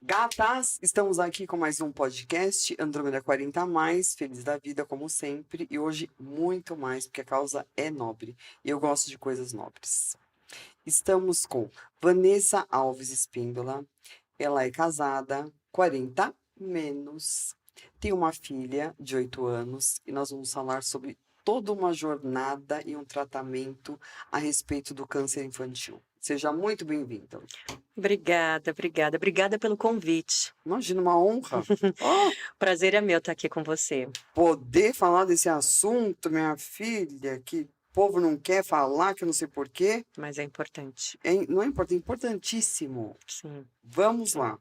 Gatas, estamos aqui com mais um podcast Andrômeda 40 a mais, feliz da vida como sempre, e hoje muito mais, porque a causa é nobre, e eu gosto de coisas nobres. Estamos com Vanessa Alves Espíndola, ela é casada, 40 menos, tem uma filha de 8 anos, e nós vamos falar sobre toda uma jornada e um tratamento a respeito do câncer infantil. Seja muito bem-vinda. Obrigada pelo convite. Imagina, uma honra. Oh, Prazer é meu estar aqui com você. poder falar desse assunto, minha filha, que o povo não quer falar, que eu não sei porquê. Mas é importante. Não é importante, é importantíssimo. Sim. Vamos lá.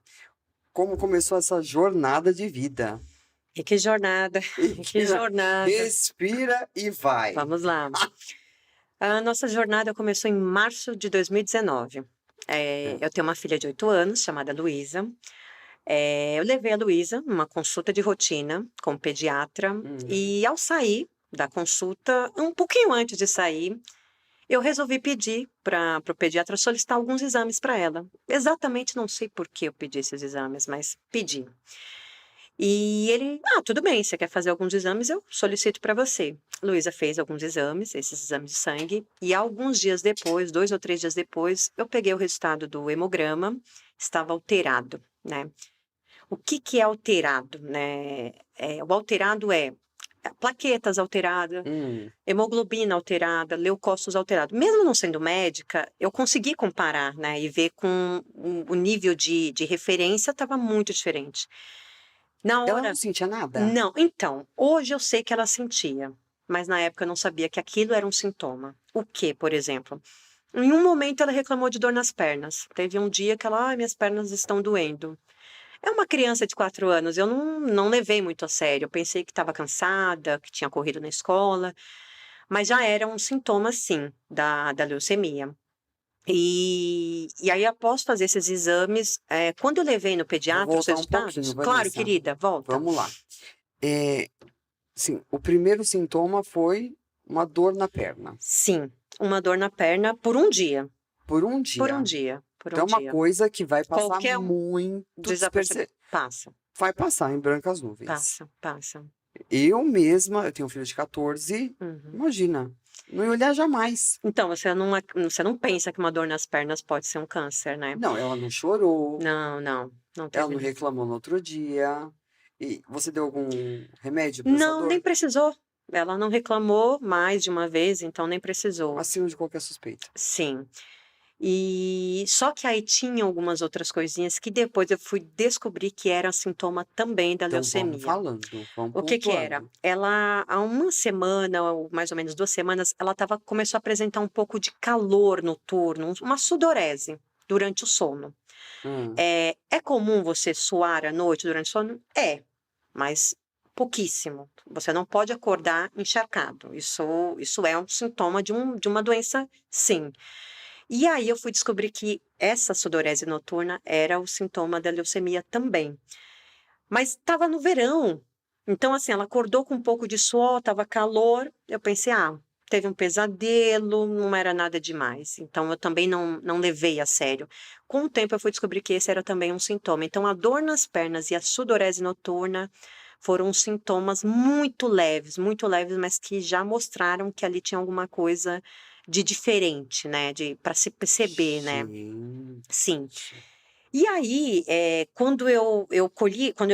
Como começou essa jornada de vida? E que jornada, que jornada. Respira e vai. Vamos lá. A nossa jornada começou em março de 2019. Eu tenho uma filha de 8 anos, chamada Luísa. Eu levei a Luísa numa consulta de rotina com o pediatra. E ao sair da consulta, um pouquinho antes de sair, eu resolvi pedir para o pediatra solicitar alguns exames para ela. Exatamente não sei por que eu pedi esses exames, mas pedi. E ele, tudo bem, você quer fazer alguns exames, eu solicito para você. Luísa fez alguns exames, esses exames de sangue, e alguns dias depois, 2 ou 3 dias depois, eu peguei o resultado do hemograma, estava alterado, né? O que é alterado, né? O alterado é plaquetas alteradas, hemoglobina alterada, leucócitos alterados. Mesmo não sendo médica, eu consegui comparar, né? E ver com o nível de referência estava muito diferente. Na hora... Ela não sentia nada? Não, então, hoje eu sei que ela sentia, mas na época eu não sabia que aquilo era um sintoma. O que, por exemplo? Em um momento ela reclamou de dor nas pernas. Teve um dia que ela, minhas pernas estão doendo. É uma criança de 4 anos, eu não levei muito a sério. Eu pensei que estava cansada, que tinha corrido na escola, mas já era um sintoma, sim, da leucemia. E aí, após fazer esses exames, quando eu levei no pediatra Vou os voltar um resultados... pouquinho, Claro, Vanessa. querida, volta. Vamos lá. Sim, o primeiro sintoma foi uma dor na perna. Sim, uma dor na perna por um dia. Por um dia? Por um dia. Então, é uma coisa que vai passar Qualquer muito despercebido. Passa. Vai passar em brancas nuvens. Passa. Eu mesma, eu tenho um filho de 14, Uhum. imagina, não ia olhar jamais. Então, você não pensa que uma dor nas pernas pode ser um câncer, né? Não, ela não chorou. Não teve. Ela não reclamou no outro dia. E você deu algum remédio para essa dor? Não, nem precisou. Ela não reclamou mais de uma vez, então nem precisou. Acima de qualquer suspeita. Sim. E só que aí tinha algumas outras coisinhas que depois eu fui descobrir que era sintoma também da leucemia. Vamos falando, vamos O que era? Ela, há uma semana, ou mais ou menos 2 semanas, ela começou a apresentar um pouco de calor noturno, uma sudorese durante o sono. É comum você suar à noite durante o sono? Mas pouquíssimo. Você não pode acordar encharcado. Isso é um sintoma de uma doença, sim. E aí eu fui descobrir que essa sudorese noturna era o sintoma da leucemia também. Mas estava no verão. Então, assim, ela acordou com um pouco de suor, estava calor. Eu pensei, teve um pesadelo, não era nada demais. Então, eu também não levei a sério. Com o tempo, eu fui descobrir que esse era também um sintoma. Então, a dor nas pernas e a sudorese noturna foram sintomas muito leves, mas que já mostraram que ali tinha alguma coisa de diferente, né? Para se perceber, né? Sim. E aí, quando eu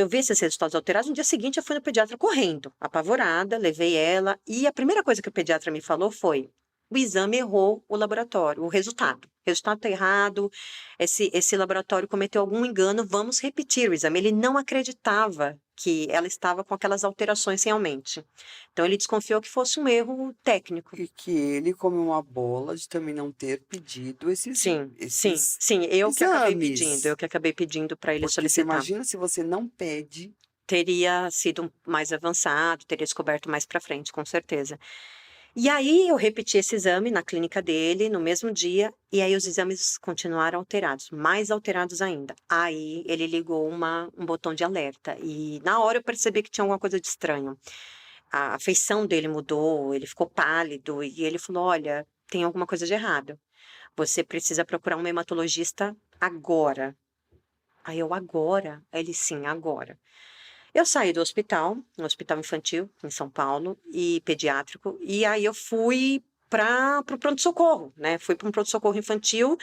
vi esses resultados alterados, no dia seguinte eu fui no pediatra correndo, apavorada, levei ela, e a primeira coisa que o pediatra me falou foi: o exame errou o laboratório, o resultado. O resultado está errado, esse laboratório cometeu algum engano, vamos repetir o exame. Ele não acreditava que ela estava com aquelas alterações realmente. Então, ele desconfiou que fosse um erro técnico. E que ele comeu uma bola de também não ter pedido esses Sim, eu que acabei pedindo para ele solicitar. Porque você imagina se você não pede. Teria sido mais avançado, teria descoberto mais para frente, com certeza. E aí eu repeti esse exame na clínica dele, no mesmo dia, e aí os exames continuaram alterados, mais alterados ainda. Aí ele ligou um botão de alerta, e na hora eu percebi que tinha alguma coisa de estranho. A feição dele mudou, ele ficou pálido, e ele falou: olha, tem alguma coisa de errado. Você precisa procurar um hematologista agora. Aí eu, agora? Aí ele, sim, agora. Eu saí do hospital, um hospital infantil em São Paulo, e pediátrico, e aí eu fui para o pronto-socorro, né? Fui para um pronto-socorro infantil,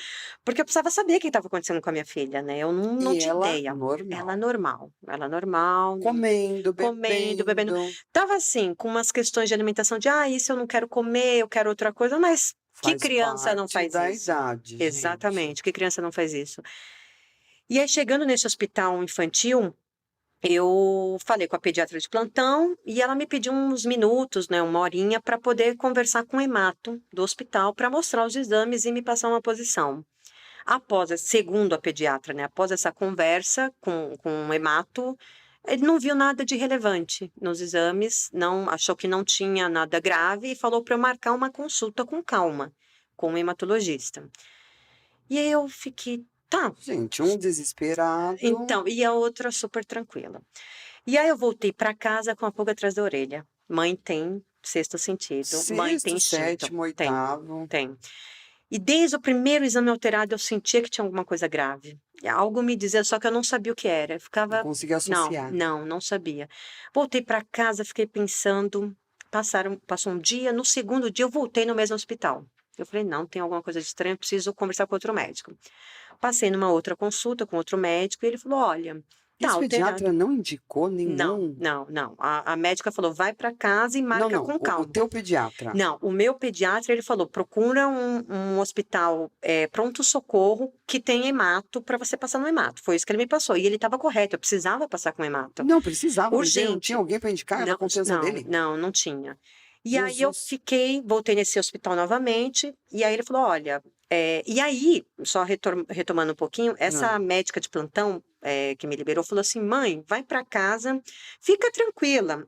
porque eu precisava saber o que estava acontecendo com a minha filha, né? Eu não E tinha ela ideia. normal. Ela normal, Comendo, comendo, bebendo. bebendo. Tava assim, com umas questões de alimentação de, isso eu não quero comer, eu quero outra coisa, mas que Faz criança não parte faz da isso? idade, gente. Exatamente, que criança não faz isso? E aí, chegando nesse hospital infantil, eu falei com a pediatra de plantão e ela me pediu uns minutos, né, uma horinha, para poder conversar com o hemato do hospital para mostrar os exames e me passar uma posição. Segundo a pediatra, né, após essa conversa com o hemato, ele não viu nada de relevante nos exames, não achou que não tinha nada grave e falou para eu marcar uma consulta com calma com o hematologista. E aí eu fiquei, tá. Gente, um desesperado. Então, e a outra super tranquila. E aí eu voltei para casa com a pulga atrás da orelha. Mãe tem sexto sentido, mãe tem Sexto, instinto. sétimo, Tem, oitavo. tem. E desde o primeiro exame alterado eu sentia que tinha alguma coisa grave. E algo me dizia, só que eu não sabia o que era. Eu Não ficava, consegui não, associar. não sabia. Voltei para casa, fiquei pensando, passou um dia, no segundo dia eu voltei no mesmo hospital. Eu falei, não, tem alguma coisa de estranho, preciso conversar com outro médico. Passei numa outra consulta com outro médico e ele falou, olha, E tá esse pediatra alterado. não indicou Não, nenhum. não, não. A médica falou, vai para casa e Não, marca não. com O calma. teu pediatra. Não, o meu pediatra, ele falou, procura um hospital pronto-socorro que tem hemato para você passar no hemato. Foi isso que ele me passou. E ele estava correto, eu precisava passar com hemato. Não precisava, mas ele não tinha Urgente. alguém para indicar da Não, confiança dele. não tinha. E aí eu Jesus. voltei nesse hospital novamente, e aí ele falou, olha, e aí, só retomando um pouquinho, Ah, essa médica de plantão que me liberou falou assim, mãe, vai para casa, fica tranquila,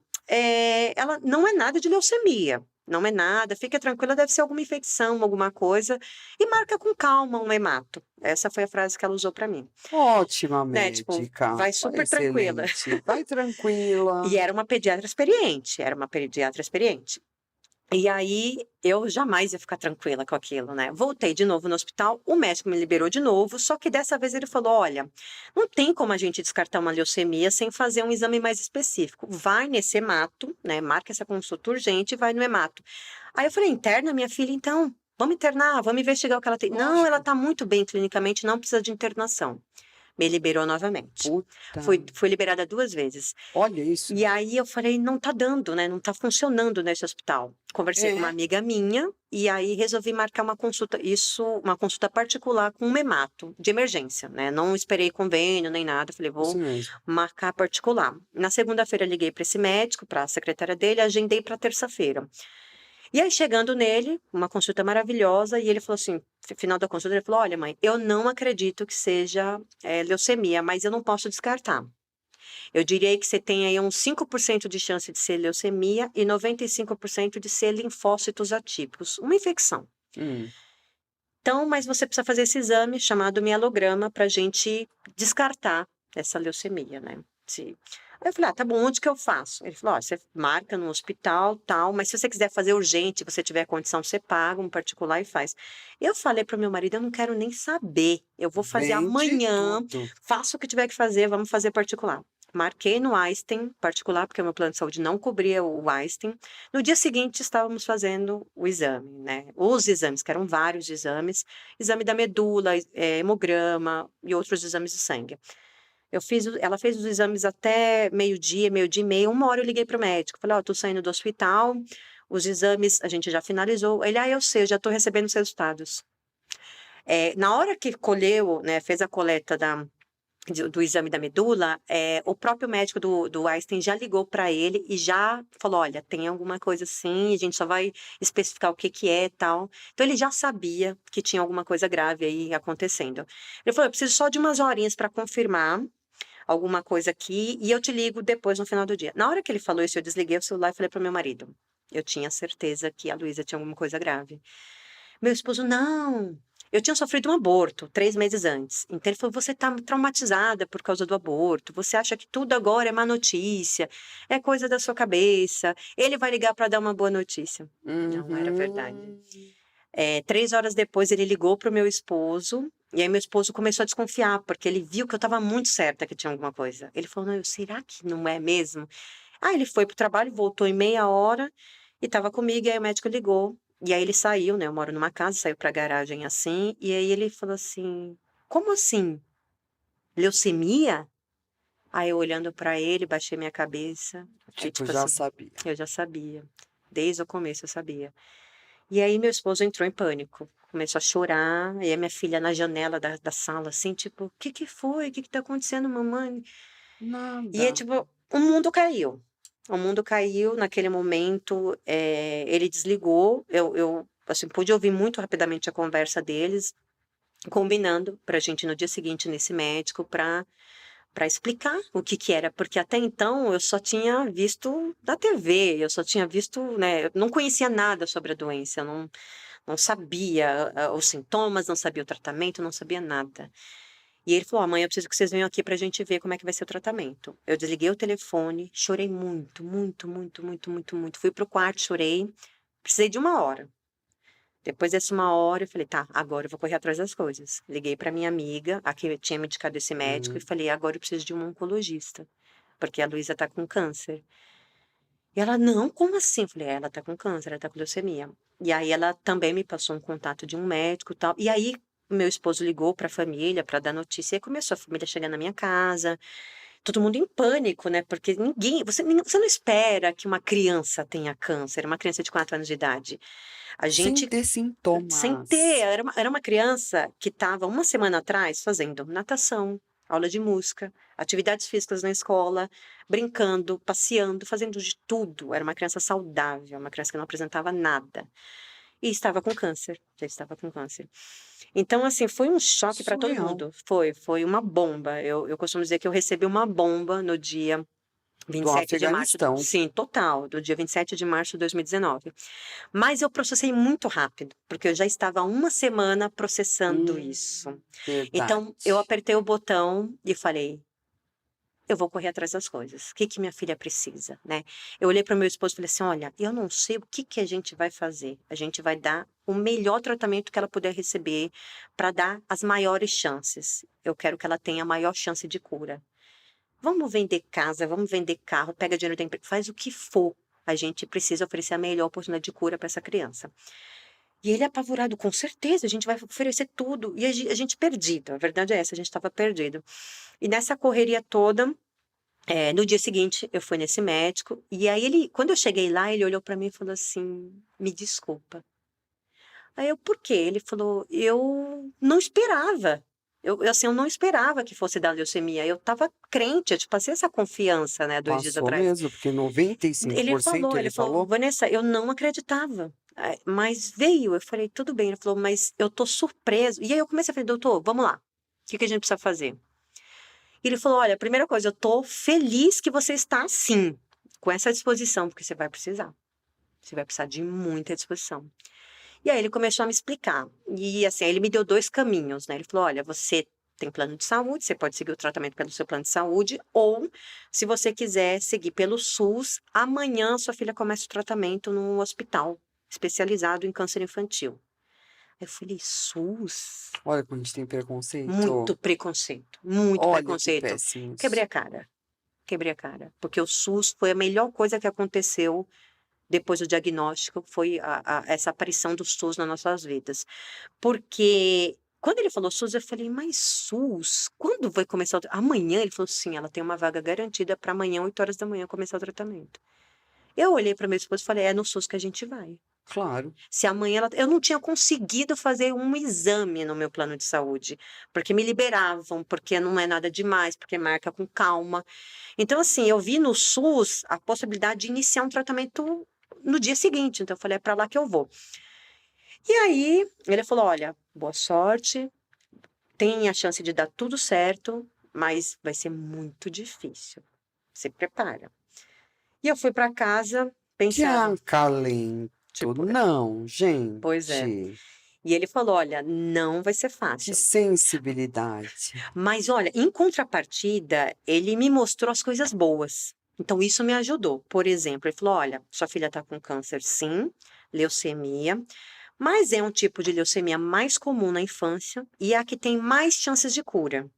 ela não é nada de leucemia, não é nada, fica tranquila, deve ser alguma infecção, alguma coisa, e marca com calma um hemato. Essa foi a frase que ela usou para mim, ótima né, tipo, médica. vai super tranquila. Excelente. Vai tranquila. E era uma pediatra experiente. E aí, eu jamais ia ficar tranquila com aquilo, né? Voltei de novo no hospital, o médico me liberou de novo, só que dessa vez ele falou: olha, não tem como a gente descartar uma leucemia sem fazer um exame mais específico. Vai nesse hemato, né? Marca essa consulta urgente e vai no hemato. Aí eu falei: interna minha filha, então. Vamos internar, vamos investigar o que ela tem. Não, ela Lógico. tá muito bem clinicamente, não precisa de internação. Me liberou novamente. Puta. Fui liberada 2 vezes. Olha isso. E aí eu falei, não tá dando, né? Não tá funcionando nesse hospital. Conversei com uma É. amiga minha e aí resolvi marcar uma consulta particular com um hemato de emergência, né? Não esperei convênio nem nada, falei, Isso vou mesmo. marcar particular. Na segunda-feira liguei para esse médico, para a secretária dele, agendei para terça-feira. E aí chegando nele, uma consulta maravilhosa, e ele falou assim, final da consulta, ele falou, olha mãe, eu não acredito que seja leucemia, mas eu não posso descartar. Eu diria que você tem aí uns 5% de chance de ser leucemia e 95% de ser linfócitos atípicos, uma infecção. Hum. Então, mas você precisa fazer esse exame chamado mielograma para a gente descartar essa leucemia, né? Aí eu falei, tá bom, onde que eu faço? Ele falou, você marca no hospital, tal, mas se você quiser fazer urgente, você tiver condição, você paga um particular e faz. Eu falei para o meu marido, eu não quero nem saber, eu vou fazer Vende amanhã, tudo. faço o que tiver que fazer, vamos fazer particular. Marquei no Einstein particular, porque o meu plano de saúde não cobria o Einstein. No dia seguinte, estávamos fazendo o exame, né? Os exames, que eram vários exames, exame da medula, hemograma e outros exames de sangue. Ela fez os exames até meio-dia e meia, 1 hora eu liguei para o médico, falei, tô saindo do hospital, os exames a gente já finalizou. Ele, eu sei, eu já tô recebendo os resultados. Na hora que colheu, né, fez a coleta do exame da medula, o próprio médico do Einstein já ligou para ele e já falou, olha, tem alguma coisa assim, a gente só vai especificar o que que é e tal. Então, ele já sabia que tinha alguma coisa grave aí acontecendo. Ele falou, eu preciso só de umas horinhas para confirmar alguma coisa aqui e eu te ligo depois no final do dia. Na hora que ele falou isso, eu desliguei o celular e falei para o meu marido, Eu tinha certeza que a Luísa tinha alguma coisa grave. Meu esposo, não. Eu tinha sofrido um aborto 3 meses antes. Então ele falou: você tá traumatizada por causa do aborto. Você acha que tudo agora é má notícia, é coisa da sua cabeça. Ele vai ligar para dar uma boa notícia. Não era verdade. Uhum. 3 horas depois ele ligou pro meu esposo. E aí meu esposo começou a desconfiar, porque ele viu que eu estava muito certa que tinha alguma coisa. Ele falou: não, será que não é mesmo? Aí ele foi pro trabalho, voltou em meia hora e estava comigo, e aí o médico ligou. E aí ele saiu, né? Eu moro numa casa, saiu pra garagem assim, e aí ele falou assim: como assim? Leucemia? Aí eu olhando pra ele, baixei minha cabeça. Aí, Tipo, tipo já assim, sabia. eu já sabia. Desde o começo eu sabia. E aí meu esposo entrou em pânico. Começou a chorar, e a minha filha na janela da sala, assim, tipo, o que que foi? O que que tá acontecendo, mamãe? E é Nada. tipo, o mundo caiu. O mundo caiu naquele momento, ele desligou, eu, assim, pude ouvir muito rapidamente a conversa deles, combinando pra gente no dia seguinte nesse médico para explicar o que que era, porque até então eu só tinha visto na TV, eu só tinha visto, né, eu não conhecia nada sobre a doença, eu não sabia os sintomas, não sabia o tratamento, não sabia nada. E ele falou: amanhã eu preciso que vocês venham aqui pra gente ver como é que vai ser o tratamento. Eu desliguei o telefone, chorei muito, muito, muito, muito, muito, muito. Fui pro quarto, chorei. Precisei de 1 hora. Depois dessa 1 hora, eu falei: tá, agora eu vou correr atrás das coisas. Liguei pra minha amiga, a que tinha me indicado esse médico, e Hum. falei: agora eu preciso de um oncologista, porque a Luísa tá com câncer. E ela: não, como assim? Eu falei: ela tá com câncer, ela tá com leucemia. E aí ela também me passou um contato de um médico e tal. E aí meu esposo ligou para a família para dar notícia e começou a família chegar na minha casa, todo mundo em pânico, né? Porque você não espera que uma criança tenha câncer, uma criança de 4 anos de idade. A Sem gente, ter sem ter, sintomas. era uma criança que estava uma semana atrás fazendo natação, aula de música, atividades físicas na escola, brincando, passeando, fazendo de tudo. Era uma criança saudável, uma criança que não apresentava nada. E estava com câncer, já estava com câncer. Então, assim, foi um choque para todo Surreal. mundo. Foi uma bomba. Eu costumo dizer que eu recebi uma bomba no dia vinte e Do sete de março, Afeganistão. sim, total, do dia 27 de março de 2019. Mas eu processei muito rápido, porque eu já estava há uma semana processando isso. Então, eu Verdade. apertei o botão e falei: eu vou correr atrás das coisas. O que que minha filha precisa, né? Eu olhei para o meu esposo e falei assim: olha, eu não sei o que que a gente vai fazer. A gente vai dar o melhor tratamento que ela puder receber para dar as maiores chances. Eu quero que ela tenha a maior chance de cura. Vamos vender casa, vamos vender carro, pega dinheiro da empresa, faz o que for. A gente precisa oferecer a melhor oportunidade de cura para essa criança. E ele apavorado: com certeza, a gente vai oferecer tudo. E a gente perdido, a verdade é essa, a gente estava perdido. E nessa correria toda, no dia seguinte, eu fui nesse médico, e aí quando eu cheguei lá, ele olhou para mim e falou assim: me desculpa. Aí eu: por quê? Ele falou: eu não esperava. Assim, eu não esperava que fosse da leucemia. Eu estava crente, eu te passei essa confiança, né, 2 dias Passou atrás. mesmo, porque 95% Ele ele falou: falou. Vanessa, eu não acreditava. Mas veio, eu falei: tudo bem. Ele falou: mas eu tô surpreso. E aí eu comecei a falar: doutor, vamos lá. O que que a gente precisa fazer? E ele falou: olha, primeira coisa, eu tô feliz que você está assim, com essa disposição, porque você vai precisar. Você vai precisar de muita disposição. E aí ele começou a me explicar. E assim, aí ele me deu 2 caminhos, né? Ele falou: olha, você tem plano de saúde, você pode seguir o tratamento pelo seu plano de saúde, ou se você quiser seguir pelo SUS, amanhã sua filha começa o tratamento num hospital especializado em câncer infantil. Aí eu falei: SUS? Olha como a gente tem preconceito. Muito preconceito, muito Olha que preconceito. péssimo Quebrei isso. a cara, quebrei a cara, porque o SUS foi a melhor coisa que aconteceu depois do diagnóstico, foi essa aparição do SUS nas nossas vidas. Porque quando ele falou SUS, eu falei: mas SUS, quando vai começar amanhã? Ele falou: sim, ela tem uma vaga garantida para amanhã, 8 horas da manhã, começar o tratamento. Eu olhei para meu esposo e falei: é no SUS que a gente vai. Claro. Se amanhã eu não tinha conseguido fazer um exame no meu plano de saúde, porque me liberavam, porque não é nada demais, porque marca com calma. Então, assim, eu vi no SUS a possibilidade de iniciar um tratamento no dia seguinte. Então, eu falei: é para lá que eu vou. E aí, ele falou: olha, boa sorte, tem a chance de dar tudo certo, mas vai ser muito difícil. Se prepara. E eu fui para casa, Que pensava. acalento. Tipo, Não, pois é. gente. E ele falou: olha, não vai ser Que fácil. sensibilidade. Mas olha, em contrapartida, ele me mostrou as coisas boas. Então, isso me ajudou. Por exemplo, ele falou: olha, sua filha está com câncer, sim, leucemia, mas é um tipo de leucemia mais comum na infância e é a que tem mais chances de cura.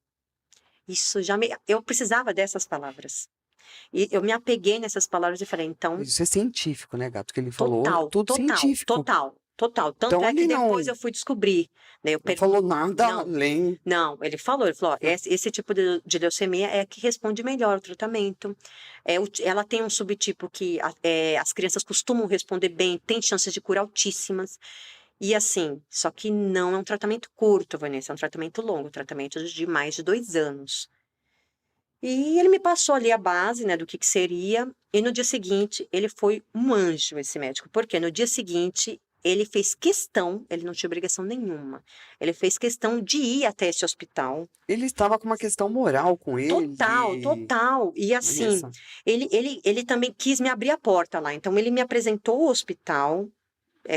Isso já me. Eu precisava dessas palavras. E eu me apeguei nessas palavras e falei: então, Isso é científico, né, gato? Que ele falou, total, tudo total, científico. total, total. Tanto Então é que ele depois não, eu fui descobrir, né? Eu não falou perguntei. nada Não, além. não, ele falou, ó, esse tipo de leucemia é a que responde melhor ao tratamento. Ela tem um subtipo que as crianças costumam responder bem, tem chances de cura altíssimas. E assim, só que não é um tratamento curto, Vanessa, é um tratamento longo, um tratamento de mais de 2 anos. E ele me passou ali a base, né, do que seria, e no dia seguinte ele foi um anjo, esse médico, porque no dia seguinte ele fez questão, ele não tinha obrigação nenhuma, ele fez questão de ir até esse hospital. Ele estava com uma questão moral com Total, ele. total. E assim, Vanessa, ele também quis me abrir a porta lá. Então, ele me apresentou o hospital,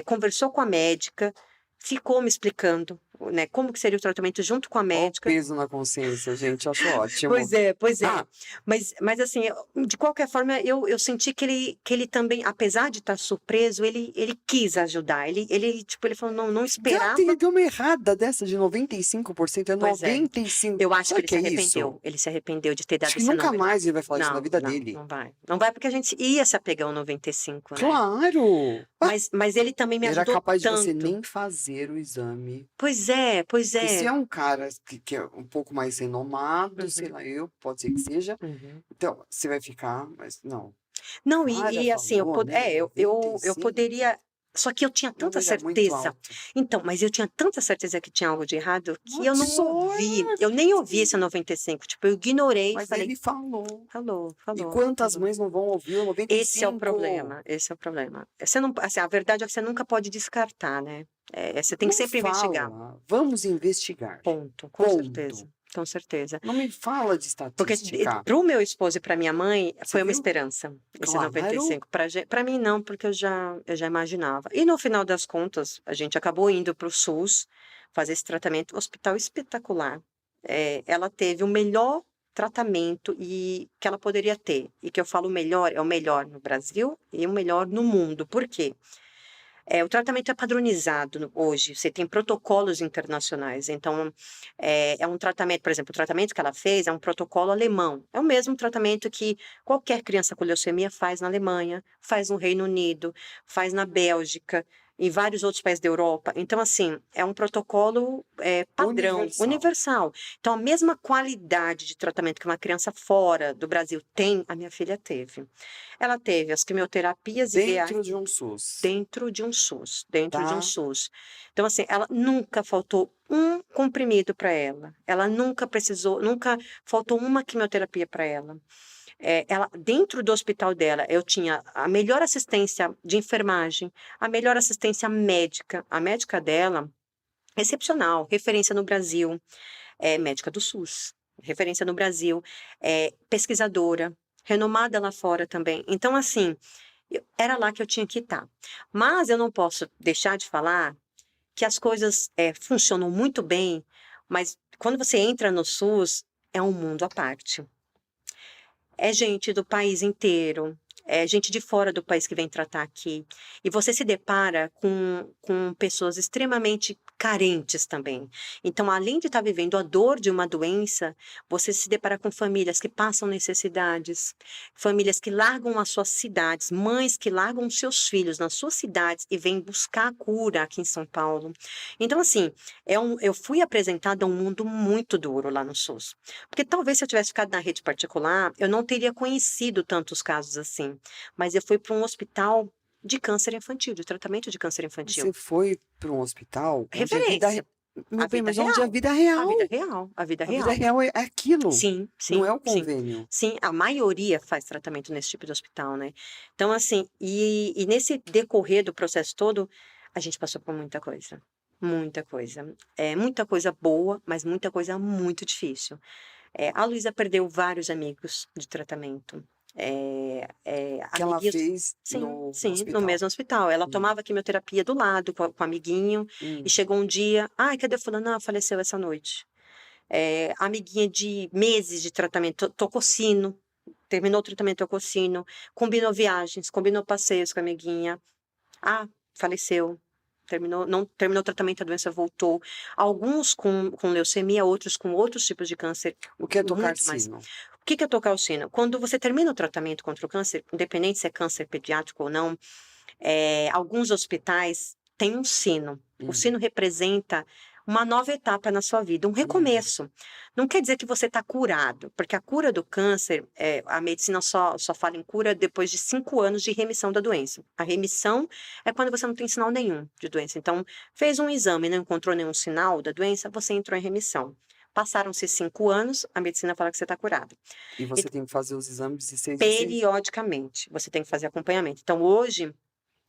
conversou com a médica, ficou me explicando, né, como que seria o tratamento junto com a ó o médica. peso na consciência, gente, acho ótimo. Pois é, pois é. Ah, Mas assim, de qualquer forma, eu senti que ele também, apesar de estar surpreso, ele quis ajudar. Tipo, ele falou, não gato, esperava. ele deu uma errada dessa de 95%, é Pois é. 95%. Eu acho que Sabe o ele que se é arrependeu. isso? Ele se arrependeu de ter dado Acho que esse nunca número. mais ele vai falar isso na Não, vida não, dele. não vai. Não vai porque a gente ia se apegar ao 95, né? Claro! Ah, Mas ele também me era ajudou capaz de você tanto. nem fazer o exame. Pois é, pois Porque se é. é um cara que é um pouco mais renomado, sei Uhum, lá, pode ser que seja, uhum. então você vai ficar, mas não. Não, Cara, e assim, falou, né? eu 95? poderia. Só que eu tinha O tanta número é muito certeza. alto. Então, mas eu tinha tanta certeza que tinha algo de errado que eu não ouvi. Eu Sorte! nem ouvi esse 95. Tipo, eu ignorei e Mas falei, ele falou. falou, E falou, quantas falou. mães não vão ouvir o Esse é o 95? problema, esse é o problema. Você não, assim, a verdade é que você nunca pode descartar, né? Você tem que Não sempre investigar. fala, vamos investigar. Ponto, com certeza, Ponto. com certeza. Não me fala de Porque estatística. para o meu esposo e para minha mãe Você foi uma viu? esperança, esse Claro. 95. Para mim não, porque eu já imaginava. E no final das contas, a gente acabou indo para o SUS fazer esse tratamento, hospital espetacular. Ela teve o melhor tratamento e que ela poderia ter. E que eu falo melhor, é o melhor no Brasil e o melhor no mundo. Por quê? O tratamento é padronizado hoje, você tem protocolos internacionais, então é um tratamento, por exemplo, o tratamento que ela fez é um protocolo alemão, é o mesmo tratamento que qualquer criança com leucemia faz na Alemanha, faz no Reino Unido, faz na Bélgica, em vários outros países da Europa. Então, assim, é um protocolo padrão, Universal. universal. Então, a mesma qualidade de tratamento que uma criança fora do Brasil tem, a minha filha teve. Ela teve as quimioterapias ideais Dentro de um SUS. dentro de um SUS, dentro de um Tá? SUS. Então, assim, ela nunca faltou um comprimido para ela. Ela nunca precisou, nunca faltou uma quimioterapia para ela. Ela, dentro do hospital dela, eu tinha a melhor assistência de enfermagem, a melhor assistência médica. A médica dela, excepcional, referência no Brasil, médica do SUS, referência no Brasil, pesquisadora, renomada lá fora também. Então, assim, era lá que eu tinha que estar. Mas eu não posso deixar de falar que as coisas funcionam muito bem, mas quando você entra no SUS, é um mundo à parte. É gente do país inteiro, é gente de fora do país que vem tratar aqui. E você se depara com pessoas extremamente carentes também. Então, além de estar vivendo a dor de uma doença, você se depara com famílias que passam necessidades, famílias que largam as suas cidades, mães que largam os seus filhos nas suas cidades e vêm buscar a cura aqui em São Paulo. Então, assim, eu fui apresentada a um mundo muito duro lá no SUS. Porque talvez se eu tivesse ficado na rede particular, eu não teria conhecido tantos casos assim. Mas eu fui para um hospital de câncer infantil, de tratamento de câncer infantil. Você foi para um hospital onde a vida. Referência. Meu A bem, vida mas onde a real. vida A real. vida real. A vida A vida real. real é aquilo. Sim, Não sim, é o sim. convênio. Sim, a maioria faz tratamento nesse tipo de hospital, né? Então, assim, e nesse decorrer do processo todo, a gente passou por muita coisa. Muita coisa. Muita coisa boa, mas muita coisa muito difícil. A Luísa perdeu vários amigos de tratamento. Que ela amiguinhos. fez Sim, no sim, no hospital. mesmo hospital. Ela Hum, tomava quimioterapia do lado, com o amiguinho, e hum, chegou um dia, ai, cadê fulano? Não, faleceu essa noite. Amiguinha de meses de tratamento, tocou sino, terminou o tratamento, tocou sino, combinou viagens, combinou passeios com a amiguinha. Ah, faleceu. Terminou, não terminou o tratamento, a doença voltou. Alguns com leucemia, outros com outros tipos de câncer, O que é tocar muito mais. sino? O que é tocar o sino? Quando você termina o tratamento contra o câncer, independente se é câncer pediátrico ou não, alguns hospitais têm um sino. O Hum, sino representa uma nova etapa na sua vida, um hum, recomeço. Não quer dizer que você está curado, porque a cura do câncer, a medicina só fala em cura depois de 5 anos de remissão da doença. A remissão é quando você não tem sinal nenhum de doença. Então, fez um exame e não encontrou nenhum sinal da doença, você entrou em remissão. Passaram-se 5 anos, a medicina fala que você está curado. e E você tem que fazer os exames de 6 em 6? periodicamente, você tem que fazer acompanhamento. Então, hoje,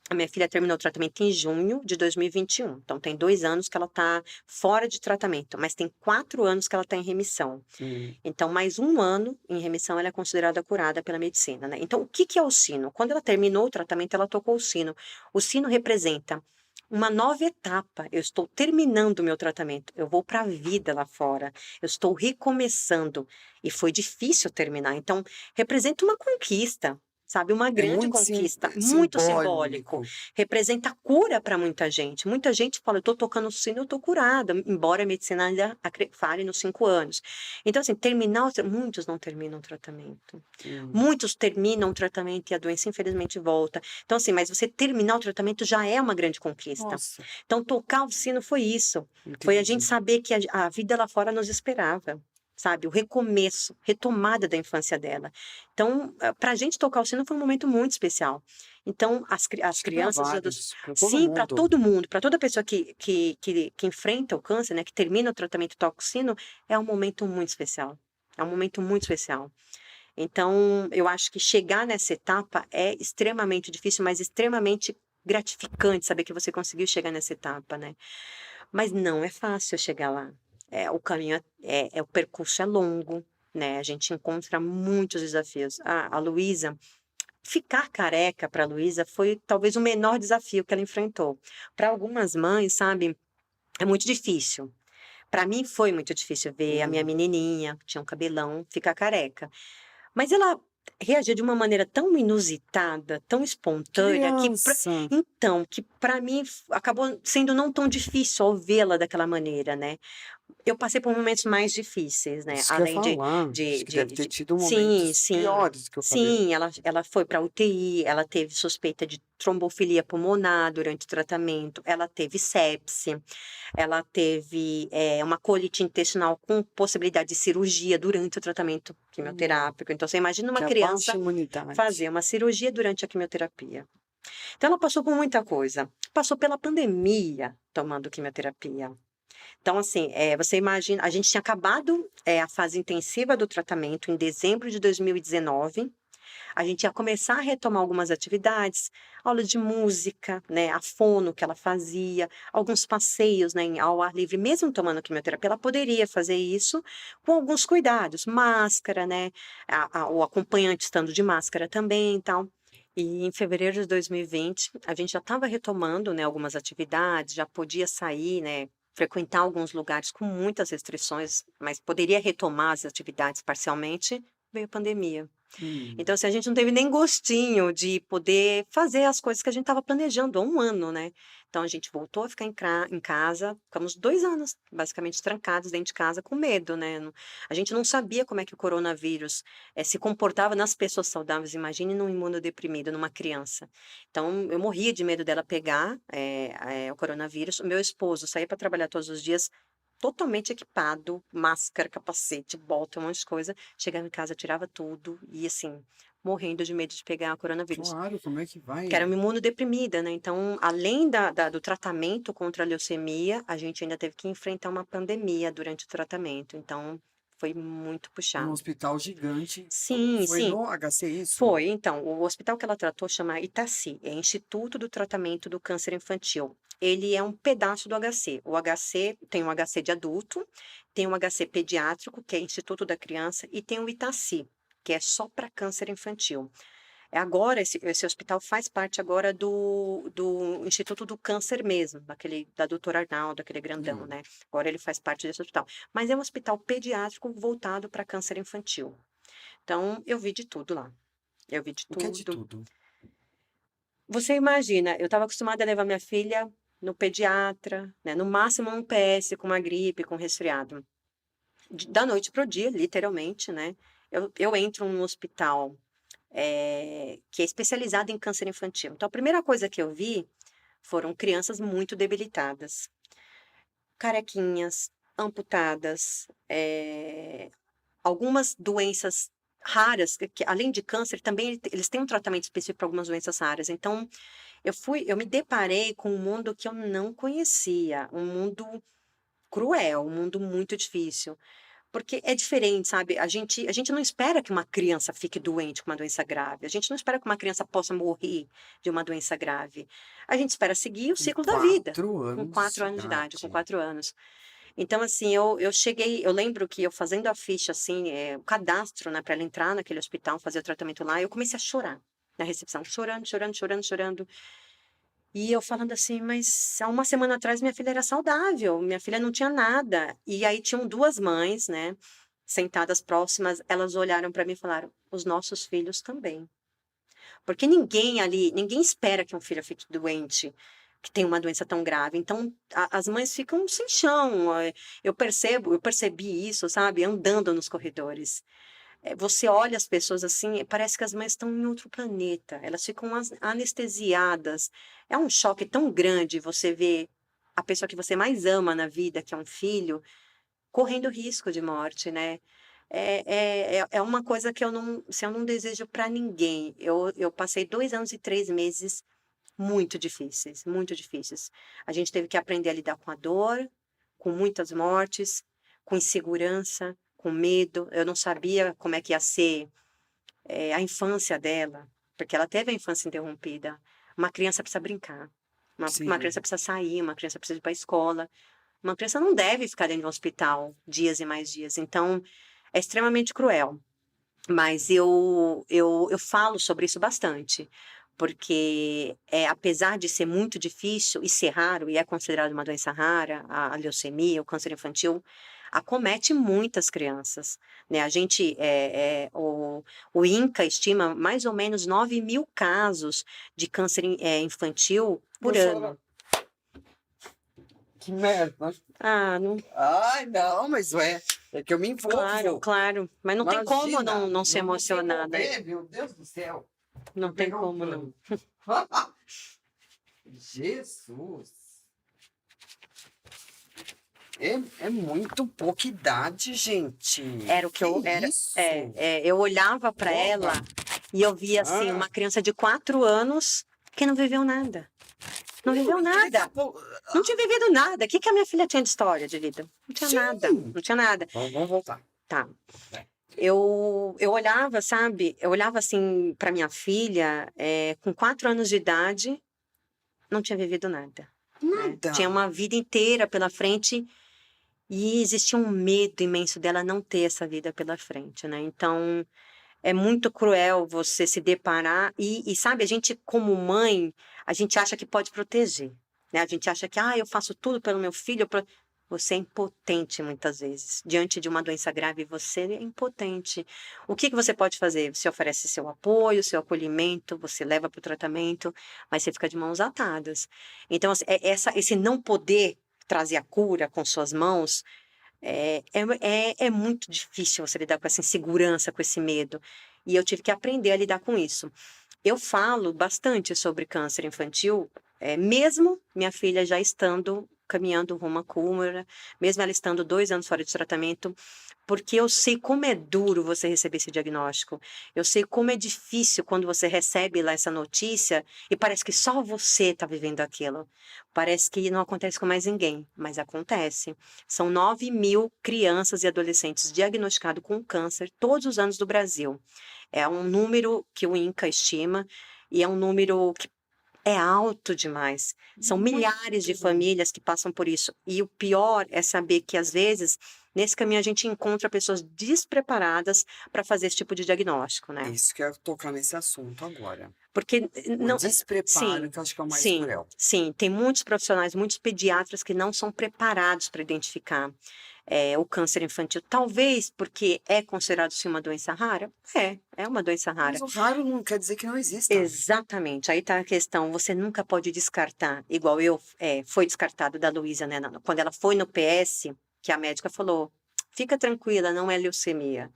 a minha filha terminou o tratamento em junho de 2021. Então, tem 2 anos que ela está fora de tratamento, mas tem 4 anos que ela está em remissão. Hum, Então, mais 1 ano em remissão, ela é considerada curada pela medicina, né? Então, o que que é o sino? Quando ela terminou o tratamento, ela tocou o sino. O sino representa uma nova etapa. Eu estou terminando o meu tratamento. Eu vou para a vida lá fora. Eu estou recomeçando. E foi difícil terminar. Então, representa uma conquista. Sabe, uma é grande muito conquista, muito simbólico. simbólico. Representa cura para muita gente. Muita gente fala, eu estou tocando o sino, eu estou curada, embora a medicina ainda fale nos 5 anos. Então, assim, muitos não terminam o tratamento. Hum, Muitos terminam o tratamento e a doença, infelizmente, volta. Então, assim, mas você terminar o tratamento já é uma grande conquista. nossa, Então, tocar o sino foi isso. Foi a gente entendi. saber que a vida lá fora nos esperava. Sabe, o recomeço, retomada da infância dela. Então, para a gente tocar o sino foi um momento muito especial. Então, as Acho que para crianças, vários, para todo sim, para mundo. todo mundo, para toda pessoa que enfrenta o câncer, né, que termina o tratamento e toca o sino, é um momento muito especial. É um momento muito especial. Então, eu acho que chegar nessa etapa é extremamente difícil, mas extremamente gratificante saber que você conseguiu chegar nessa etapa, né? Mas não é fácil chegar lá. O caminho o percurso é longo, né? A gente encontra muitos desafios. A Luísa, ficar careca para a Luísa foi talvez o menor desafio que ela enfrentou. Para algumas mães, sabe, é muito difícil. Para mim foi muito difícil ver a minha Hum, menininha, que tinha um cabelão, ficar careca. Mas ela reagia de uma maneira tão inusitada, tão espontânea, criança. que para mim acabou sendo não tão difícil ao vê-la daquela maneira, né? Eu passei por momentos mais difíceis, né, Isso que eu ia além falar. Acho de que deve de ter de tido sim, momentos sim, piores que o cabelo. sim, ela foi pra UTI, ela teve suspeita de trombofilia pulmonar durante o tratamento, ela teve sepse, ela teve, uma colite intestinal com possibilidade de cirurgia durante o tratamento Hum, quimioterápico. Então você imagina uma que é baixa criança imunidade. fazer uma cirurgia durante a quimioterapia. Então ela passou por muita coisa, passou pela pandemia tomando quimioterapia. Então, assim, você imagina, a gente tinha acabado, a fase intensiva do tratamento em dezembro de 2019. A gente ia começar a retomar algumas atividades, aula de música, né, a fono que ela fazia, alguns passeios, né, ao ar livre, mesmo tomando quimioterapia, ela poderia fazer isso com alguns cuidados, máscara, né, o acompanhante estando de máscara também, e tal. E em fevereiro de 2020, a gente já estava retomando, né, algumas atividades, já podia sair, né, frequentar alguns lugares com muitas restrições, mas poderia retomar as atividades parcialmente, veio a pandemia. Então, Hum, assim, a gente não teve nem gostinho de poder fazer as coisas que a gente estava planejando há 1 ano, né. Então a gente voltou a ficar em casa, ficamos 2 anos basicamente trancados dentro de casa com medo, né, a gente não sabia como é que o coronavírus, se comportava nas pessoas saudáveis, imagine num imunodeprimido, numa criança. Então eu morria de medo dela pegar, o coronavírus. O meu esposo saía para trabalhar todos os dias totalmente equipado, máscara, capacete, bota, um monte de coisa. Chegava em casa, tirava tudo e, assim, morrendo de medo de pegar o coronavírus. claro, como é que Que era vai? uma imunodeprimida, né? Então, além do tratamento contra a leucemia, a gente ainda teve que enfrentar uma pandemia durante o tratamento. Então, foi muito Num puxado. hospital gigante. Sim, Foi sim. no HC isso? Foi, então, o hospital que ela tratou chama Itaci, é Instituto do Tratamento do Câncer Infantil. Ele é um pedaço do HC. O HC tem um HC de adulto, tem um HC pediátrico, que é Instituto da Criança, e tem o Itaci, que é só para câncer infantil. Agora, esse hospital faz parte agora do Instituto do Câncer mesmo, da doutora Arnaldo, aquele grandão, né? Agora ele faz parte desse hospital. Mas é um hospital pediátrico voltado para câncer infantil. Então, eu vi de tudo lá. Eu vi de O que é de tudo. tudo? Você imagina, eu estava acostumada a levar minha filha no pediatra, né? No máximo um PS com uma gripe, com resfriado. Da noite pro dia, literalmente, né? Eu entro num hospital que é especializado em câncer infantil. Então, a primeira coisa que eu vi foram crianças muito debilitadas, carequinhas, amputadas, algumas doenças raras, que além de câncer, também eles têm um tratamento específico para algumas doenças raras. Então, eu me deparei com um mundo que eu não conhecia, um mundo cruel, um mundo muito difícil. Porque é diferente, sabe? A gente não espera que uma criança fique doente com uma doença grave. A gente não espera que uma criança possa morrer de uma doença grave. A gente espera seguir o Com ciclo da vida. 4 Com anos de 4 anos de idade, com idade. 4 anos. Então, assim, eu lembro que eu fazendo a ficha, assim, o cadastro, né, para ela entrar naquele hospital, fazer o tratamento lá, eu comecei a chorar na recepção, chorando, chorando, chorando, chorando. E eu falando assim, mas há uma semana atrás minha filha era saudável, minha filha não tinha nada. E aí tinham duas mães, né, sentadas próximas, elas olharam para mim e falaram: os nossos filhos também. Porque ninguém espera que um filho fique doente, que tem uma doença tão grave. Então, as mães ficam sem chão. Eu percebi isso, sabe, andando nos corredores. Você olha as pessoas assim, parece que as mães estão em outro planeta. Elas ficam anestesiadas. É um choque tão grande você ver a pessoa que você mais ama na vida, que é um filho, correndo risco de morte, né? É uma coisa que eu não desejo para ninguém. Eu passei 2 anos e 3 meses muito difíceis, muito difíceis. A gente teve que aprender a lidar com a dor, com muitas mortes, com insegurança, com medo. Eu não sabia como é que ia ser a infância dela, porque ela teve a infância interrompida. Uma criança precisa brincar, uma Sim. criança precisa sair, uma criança precisa ir para a escola. Uma criança não deve ficar dentro de um hospital dias e mais dias. Então, é extremamente cruel. Mas eu falo sobre isso bastante, porque apesar de ser muito difícil e ser raro, e é considerado uma doença rara, a leucemia, o câncer infantil, acomete muitas crianças, né? O INCA estima mais ou menos 9.000 casos de câncer infantil por ano. Que merda. Ah, não. Ai, não, mas é que eu me envolvo. Claro, claro. Mas não tem como Imagina, não se emocionar, né? envolver, meu Deus do céu. Não Vou tem pegar um como não. pano. Jesus. É muito pouca idade, gente. Era o que eu era. Isso? Eu olhava para Porra. ela e eu via assim uma criança de 4 anos que não viveu nada. Não viveu nada. Não tinha vivido nada. O que a minha filha tinha de história de vida? Não tinha Sim. nada. Não tinha nada. Vamos voltar. Tá. Eu olhava, sabe? Eu olhava assim para minha filha, com 4 anos de idade, não tinha vivido nada. Né? Nada. Tinha uma vida inteira pela frente e existia um medo imenso dela não ter essa vida pela frente, né? Então, é muito cruel você se deparar e sabe, a gente como mãe, a gente acha que pode proteger, né? A gente acha que, eu faço tudo pelo meu filho, você é impotente muitas vezes. Diante de uma doença grave, você é impotente. O que você pode fazer? Você oferece seu apoio, seu acolhimento, você leva para o tratamento, mas você fica de mãos atadas. Então, assim, esse não poder trazer a cura com suas mãos, é muito difícil você lidar com essa insegurança, com esse medo. E eu tive que aprender a lidar com isso. Eu falo bastante sobre câncer infantil, mesmo minha filha já estando caminhando rumo à cura, mesmo ela estando 2 anos fora de tratamento, porque eu sei como é duro você receber esse diagnóstico. Eu sei como é difícil quando você recebe lá essa notícia e parece que só você está vivendo aquilo. Parece que não acontece com mais ninguém, mas acontece. São 9.000 crianças e adolescentes diagnosticados com câncer todos os anos do Brasil. É um número que o INCA estima e é um número que é alto demais. São milhares de Muito. famílias que passam por isso. E o pior é saber que, às vezes, nesse caminho a gente encontra pessoas despreparadas para fazer esse tipo de diagnóstico, É né? isso que eu ia tocar nesse assunto agora. Porque O não, despreparo sim, que eu acho que é o mais sim, cruel. sim, tem muitos profissionais, muitos pediatras que não são preparados para identificar o câncer infantil. Talvez porque é considerado sim uma doença rara? É uma doença rara. Mas o raro não quer dizer que não exista. Exatamente, aí tá a questão, você nunca pode descartar, igual foi descartado da Luísa, né, quando ela foi no PS, que a médica falou, fica tranquila, não é leucemia.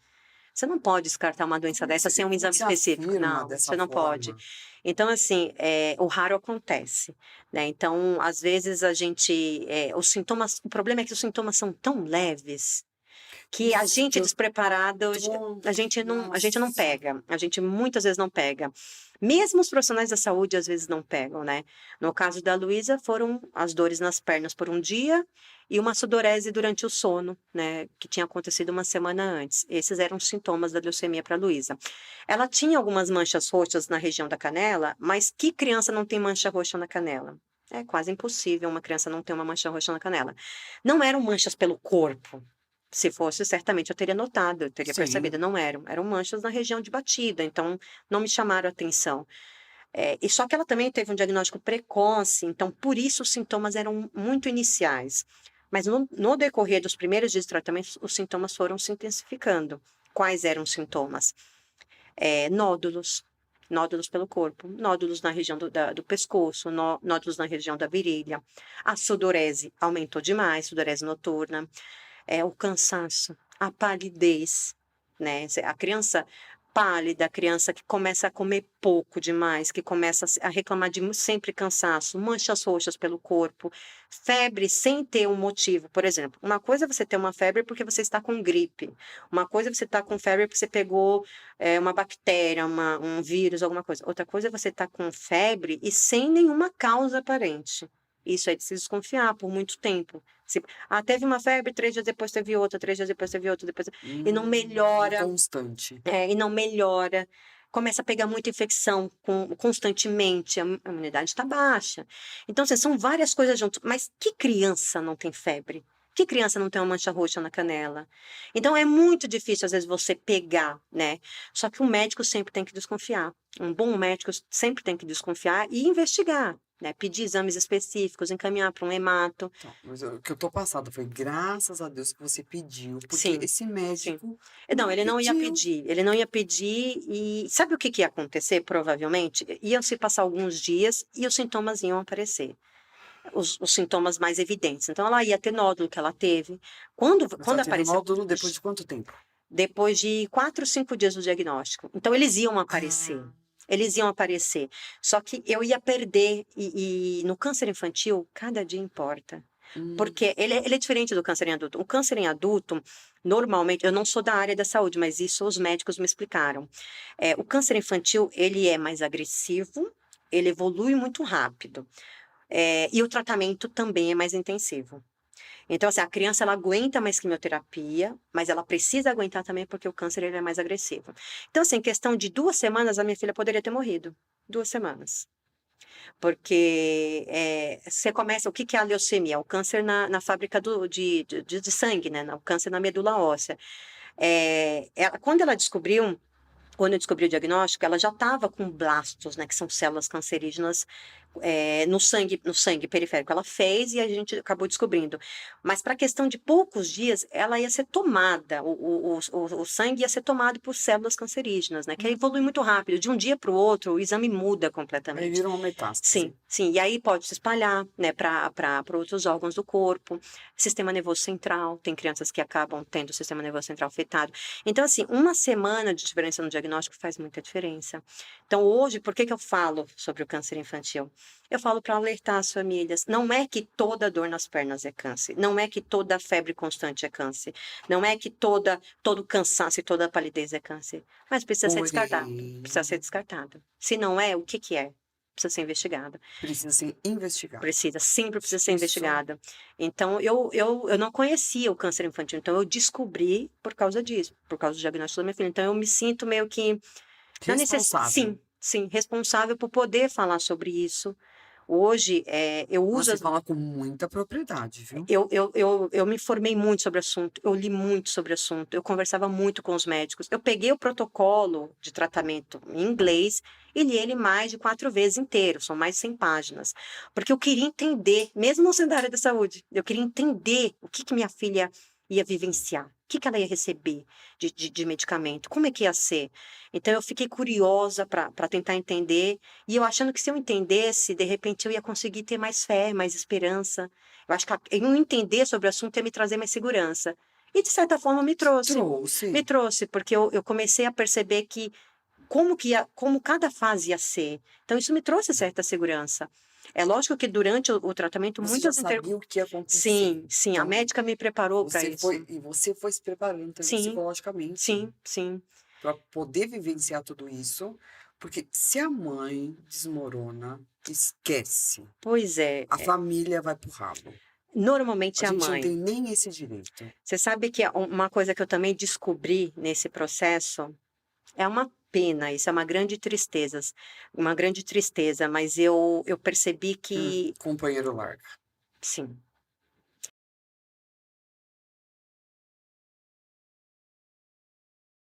Você não pode descartar uma doença dessa sem um Como exame que se específico, afirma não, dessa você não pode. forma? Então, assim, o raro acontece, né, então, às vezes a gente, os sintomas, o problema é que os sintomas são tão leves, que a Isso que gente eu despreparado, tô. a gente não Nossa. pega, a gente muitas vezes não pega. Mesmo os profissionais da saúde às vezes não pegam, né? No caso da Luísa, foram as dores nas pernas por um dia e uma sudorese durante o sono, né? Que tinha acontecido uma semana antes. Esses eram os sintomas da leucemia para a Luísa. Ela tinha algumas manchas roxas na região da canela, mas que criança não tem mancha roxa na canela? É quase impossível uma criança não ter uma mancha roxa na canela. Não eram manchas pelo corpo, se fosse, certamente eu teria notado, eu teria percebido, Sim. não eram manchas na região de batida, então não me chamaram a atenção. E só que ela também teve um diagnóstico precoce, então por isso os sintomas eram muito iniciais. Mas no decorrer dos primeiros dias de tratamento, os sintomas foram se intensificando. Quais eram os sintomas? Nódulos, nódulos pelo corpo, nódulos na região do pescoço, nódulos na região da virilha. A sudorese aumentou demais, sudorese noturna, o cansaço, a palidez, né? A criança pálida, a criança que começa a comer pouco demais, que começa a reclamar de sempre cansaço, manchas roxas pelo corpo, febre sem ter um motivo. Por exemplo, uma coisa é você ter uma febre porque você está com gripe, uma coisa é você estar com febre porque você pegou uma bactéria, um vírus, alguma coisa. Outra coisa é você estar com febre e sem nenhuma causa aparente. Isso é de se desconfiar por muito tempo. Teve uma febre, 3 dias depois teve outra, 3 dias depois teve outra, e não melhora, Constante. e não melhora. Começa a pegar muita infecção constantemente, a imunidade está baixa. Então, assim, são várias coisas juntas. Mas que criança não tem febre? Que criança não tem uma mancha roxa na canela? Então, é muito difícil, às vezes, você pegar, né? Só que o médico sempre tem que desconfiar. Um bom médico sempre tem que desconfiar e investigar, né? Pedir exames específicos, encaminhar para um hemato. Então, mas o que eu tô passada foi graças a Deus que você pediu, porque Sim, esse sim. médico Não, não ele não ia pediu. pedir, ele não ia pedir e sabe o que que ia acontecer, provavelmente? Iam se passar alguns dias e os sintomas iam aparecer, os sintomas mais evidentes. Então, ela ia ter nódulo que ela teve. Mas Quando ela teve apareceu, nódulo depois de quanto tempo? depois de 4, 5 dias do diagnóstico. Então, eles iam aparecer. Ah, Eles iam aparecer. Só que eu ia perder, e no câncer infantil, cada dia importa. hum, Porque ele é diferente do câncer em adulto. O câncer em adulto, normalmente, eu não sou da área da saúde, mas isso os médicos me explicaram. O câncer infantil, ele é mais agressivo, ele evolui muito rápido. E o tratamento também é mais intensivo. Então, assim, a criança, ela aguenta mais quimioterapia, mas ela precisa aguentar também porque o câncer, ele é mais agressivo. Então, assim, em questão de 2 semanas, a minha filha poderia ter morrido. 2 semanas. Porque você começa, o que que é a leucemia? O câncer na fábrica de sangue, né? O câncer na medula óssea. Quando eu descobri o diagnóstico, ela já estava com blastos, né? Que são células cancerígenas no sangue periférico. Ela fez e a gente acabou descobrindo. Mas para a questão de poucos dias, ela ia ser tomada, o sangue ia ser tomado por células cancerígenas, né? Que evolui muito rápido. De um dia para o outro, o exame muda aí completamente. vira uma metástase. Sim, sim. E aí pode se espalhar, né, para outros órgãos do corpo. Sistema nervoso central. Tem crianças que acabam tendo o sistema nervoso central afetado. Então, assim, uma semana de diferença no diagnóstico faz muita diferença. Então, hoje, por que que eu falo sobre o câncer infantil? Eu falo para alertar as famílias. Não é que toda dor nas pernas é câncer. Não é que toda febre constante é câncer. Não é que todo cansaço e toda palidez é câncer. Mas precisa ser descartado. Precisa ser Porém, descartado. Se não é, o que que é? Precisa ser investigado. precisa ser investigado. Sempre precisa Acho ser que isso. investigada. Então, eu não conhecia o câncer infantil, então eu descobri por causa disso, por causa do diagnóstico da minha filha. Então, eu me sinto meio que na necessidade, Responsável. sim, sim, responsável por poder falar sobre isso. Hoje, eu uso Você fala com muita propriedade, viu? eu me informei muito sobre o assunto, eu li muito sobre o assunto, eu conversava muito com os médicos. Eu peguei o protocolo de tratamento em inglês e li ele mais de 4 vezes inteiro, são mais de 100 páginas. Porque eu queria entender, mesmo não sendo da área da saúde, eu queria entender o que minha filha ia vivenciar, o que ela ia receber de medicamento, como é que ia ser. Então, eu fiquei curiosa para tentar entender, e eu achando que se eu entendesse, de repente eu ia conseguir ter mais fé, mais esperança. Eu acho que eu entender sobre o assunto ia me trazer mais segurança. E, de certa forma, me trouxe. Trouxe. Me trouxe, porque eu comecei a perceber que como cada fase ia ser. Então, isso me trouxe certa segurança. É lógico que durante o tratamento, Você já muitas sabia o que ia acontecer. Sim, sim, a Então, médica me preparou para isso. você foi se preparando também Sim, psicologicamente sim, sim. para poder vivenciar tudo isso, porque se a mãe desmorona, esquece. Pois é, A família vai pro ralo. A normalmente é a gente não tem mãe. nem esse direito. Você sabe que uma coisa que eu também descobri nesse processo é uma pena, isso é uma grande tristeza, mas eu percebi que Companheiro larga. sim,